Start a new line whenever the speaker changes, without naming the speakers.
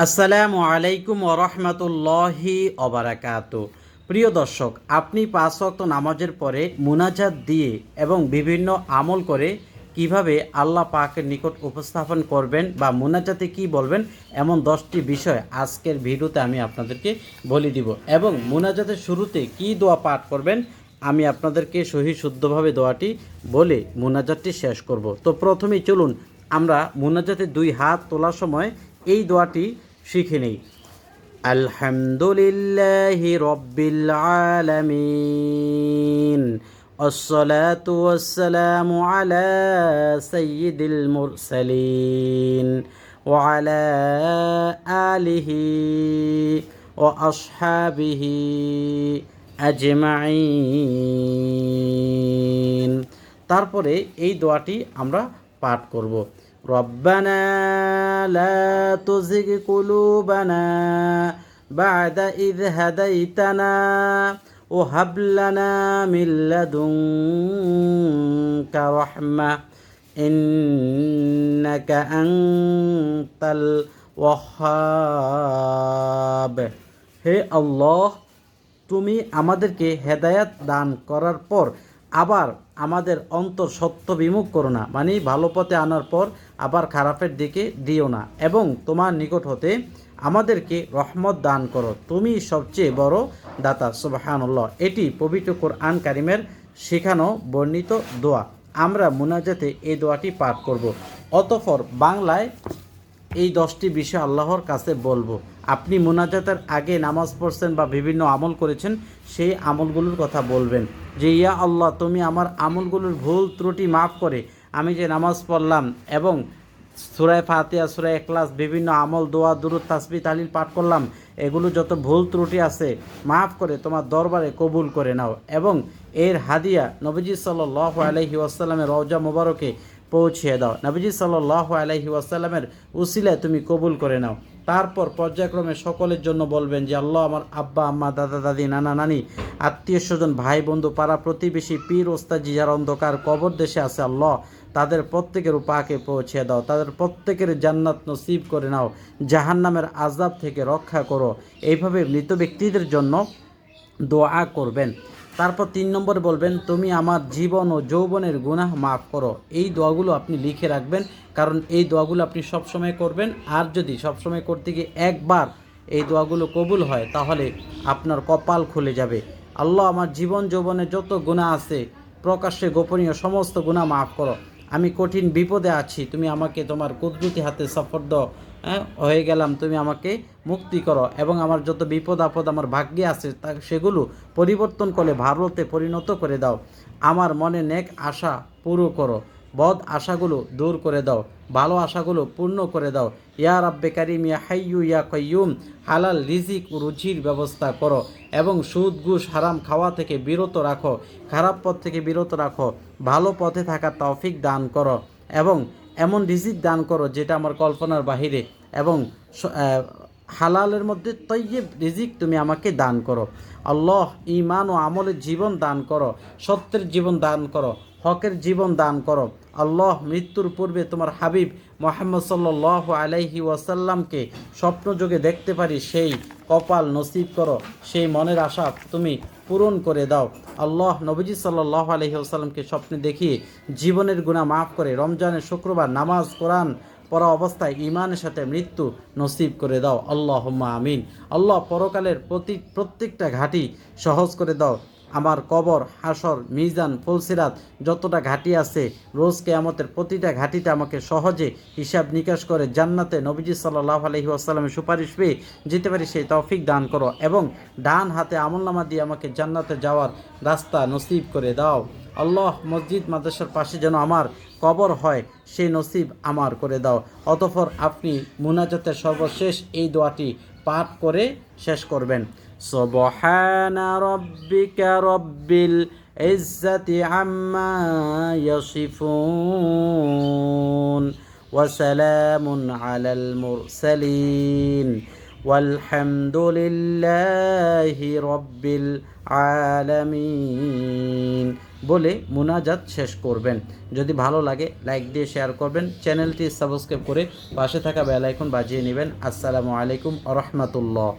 আসসালামু আলাইকুম ওরহমতুল্লাহি ওবারাকাতু। প্রিয় দর্শক, আপনি 5 ওয়াক্ত নামাজের পরে মুনাজাত দিয়ে এবং বিভিন্ন আমল করে কিভাবে আল্লাহ পাকের নিকট উপস্থাপন করবেন বা মুনাজাতে কি বলবেন, এমন 10টি বিষয় আজকের ভিডিওতে আমি আপনাদেরকে বলে দিব। এবং মুনাজাতের শুরুতে কি দোয়া পাঠ করবেন আমি আপনাদেরকে সহি শুদ্ধভাবে দোয়াটি বলে মুনাজাতটি শেষ করব। তো প্রথমেই চলুন আমরা মুনাজাতে 2 হাত তোলার সময় এই দোয়াটি শিখে নেই। আলহামদুলিল্লাহি রাব্বিল আলামিন, আসসালাতু ওয়াসসালামু আলা সাইয়্যিদিল মুরসালিন ওয়া আলা আলিহি ওয়া আসহাবিহি আজমাইন। তারপরে এই দোয়াটি আমরা পাঠ করব। রব্বানা লা তুজিগ কুলুবানা বা'দা ইয হাদাইতানা ওয়া হাব লানা মিন লাদুনকা রাহমাহ ইন্নাকা আনতাল ওয়াহ্হাব। হে আল্লাহ, তুমি আমাদেরকে হেদায়াত দান করার পর আবার আমাদের অন্তর সত্য বিমুখ করো না, মানে ভালো পথে আনার পর আবার খারাপের দিকে দিও না, এবং তোমার নিকট হতে আমাদেরকে রহমত দান করো, তুমি সবচেয়ে বড় দাতা। সুবহানাল্লাহ। এটি পবিত্র কোরআন কারিমের শেখানো বর্ণিত দোয়া। আমরা মুনাজাতে এই দোয়াটি পাঠ করব। অতঃপর বাংলায় এই 10টি বিষয় আল্লাহর কাছে বলবো। আপনি মুনাজাতের আগে নামাজ পড়ছেন বা বিভিন্ন আমল করেছেন, সেই আমলগুলোর কথা বলবেন যে ইয়া আল্লাহ, তুমি আমার আমলগুলোর ভুল ত্রুটি মাফ করে আমি যে নামাজ পড়লাম এবং সূরা ফাতিহা, সূরা ইখলাস, বিভিন্ন আমল, দোয়া, দুরূদ, তাসবিহ, তাহলিল পাঠ করলাম, এগুলো যত ভুল ত্রুটি আছে মাফ করে তোমার দরবারে কবুল করে নাও, এবং এর হাদিয়া নবীজি সাল্লাল্লাহু আলাইহি ওয়াসাল্লামের রওজা মুবারকে পৌঁছিয়ে দাও। নবীজি সাল্লাল্লাহু আলাইহি ওয়াসাল্লামের উসিলায় তুমি কবুল করে নাও। তারপর পর্যায়ক্রমে সকলের জন্য বলবেন যে আল্লাহ, আমার আব্বা আম্মা, দাদা দাদি, নানা নানি, আত্মীয় স্বজন, ভাই বন্ধু, পাড়া প্রতিবেশী, পীর ওস্তাজি যারা অন্ধকার কবর দেশে আছে, আল্লাহ তাদের প্রত্যেকের পাকে পৌঁছে দাও, তাদের প্রত্যেকের জান্নাত নসিব করে নাও, জাহান্নামের আযাব থেকে রক্ষা করো। এইভাবে মৃত ব্যক্তিদের জন্য দোয়া করবেন। তারপর 3 নম্বরে বলবেন, তুমি আমার জীবন ও যৌবনের গুনাহ মাফ করো। এই দোয়াগুলো আপনি লিখে রাখবেন, কারণ এই দোয়াগুলো আপনি সবসময় করবেন। আর যদি সবসময় করতে গিয়ে একবার এই দোয়াগুলো কবুল হয়, তাহলে আপনার কপাল খুলে যাবে। আল্লাহ, আমার জীবন যৌবনের যত গুনাহ আছে, প্রকাশ্যে গোপনীয় সমস্ত গুনাহ মাফ করো। আমি কঠিন বিপদে আছি, তুমি আমাকে তোমার কুদরতি হাতে সফর্দ হয়ে গেলাম, তুমি আমাকে মুক্তি করো, এবং আমার যত বিপদ আপদ আমার ভাগ্যে আছে তা সেগুলো পরিবর্তন করে ভালোতে পরিণত করে দাও। আমার মনে নেক আশা পুরো করো, বদ আশাগুলো দূর করে দাও, ভালো আশাগুলো পূর্ণ করে দাও। ইয়া রাব্বে কারিম, ইয়া হাইয়ু ইয়া কাইয়ুম, হালাল রিজিক ও রুজির ব্যবস্থা করো, এবং সুদ ঘুষ হারাম খাওয়া থেকে বিরত রাখো, খারাপ পথ থেকে বিরত রাখো, ভালো পথে থাকার তৌফিক দান করো, এবং এমন রিজিক দান করো যেটা আমার কল্পনার বাহিরে, এবং হালালের মধ্যে তৈয়ব রিজিক তুমি আমাকে দান করো। আল্লাহ, ঈমান ও আমলের জীবন দান করো, সত্যের জীবন দান করো, হকের জীবন দান করো। আল্লাহ, মৃত্যুর পূর্বে তোমার হাবিব মুহাম্মদ সাল্লাল্লাহু আলাইহি ওয়াসাল্লামকে স্বপ্নযোগে দেখতে পারি, সেই কপাল নসিব করো, সেই মনের আশা তুমি পূরণ করে দাও। আল্লাহ, নবীজি সাল্লাল্লাহু আলাইহি ওয়াসাল্লামকে স্বপ্নে দেখিয়ে জীবনের গুনাহ মাফ করে রমজানের শুক্রবার নামাজ কোরআন পড়া অবস্থায় ঈমানের সাথে মৃত্যু নসিব করে দাও। আল্লাহুম্মা আমিন। আল্লাহ, পরকালের প্রত্যেকটা ঘাটি সহজ করে দাও। আমার কবর, হাসর, মিজান, ফুলসিরাত যতটা ঘাটি আছে, রোজ কিয়ামতের প্রতিটা ঘাটিতে আমাকে সহজে হিসাব নিকাশ করে জান্নাতে নবীজি সাল্লাল্লাহু আলাইহি ওয়াসাল্লামের সুপারিশ পেয়ে যেতে পারি সেই তৌফিক দান করো, এবং ডান হাতে আমলনামা দিয়ে আমাকে জান্নাতে যাওয়ার রাস্তা নসিব করে দাও। আল্লাহ, মসজিদ মাদ্রাসার পাশে যেন আমার কবর হয়, সেই নসিব আমার করে দাও। অতঃপর আপনি মুনাজাতের সর্বশেষ এই দোয়াটি পাঠ করে শেষ করবেন। সুবহানা রাব্বিকা রাব্বিল ইজ্জাতি আম্মা ইয়াসিফুন ওয়া সালামুন আলাল মুরসালিন ওয়ালহামদুলিল্লাহি রব্বিল আলামিন বলে মুনাজাত শেষ করবেন। যদি ভালো লাগে লাইক দিয়ে শেয়ার করবেন, চ্যানেলটি সাবস্ক্রাইব করে পাশে থাকা বেল আইকন বাজিয়ে নেবেন। আসসালামু আলাইকুম ওয়া রাহমাতুল্লাহ।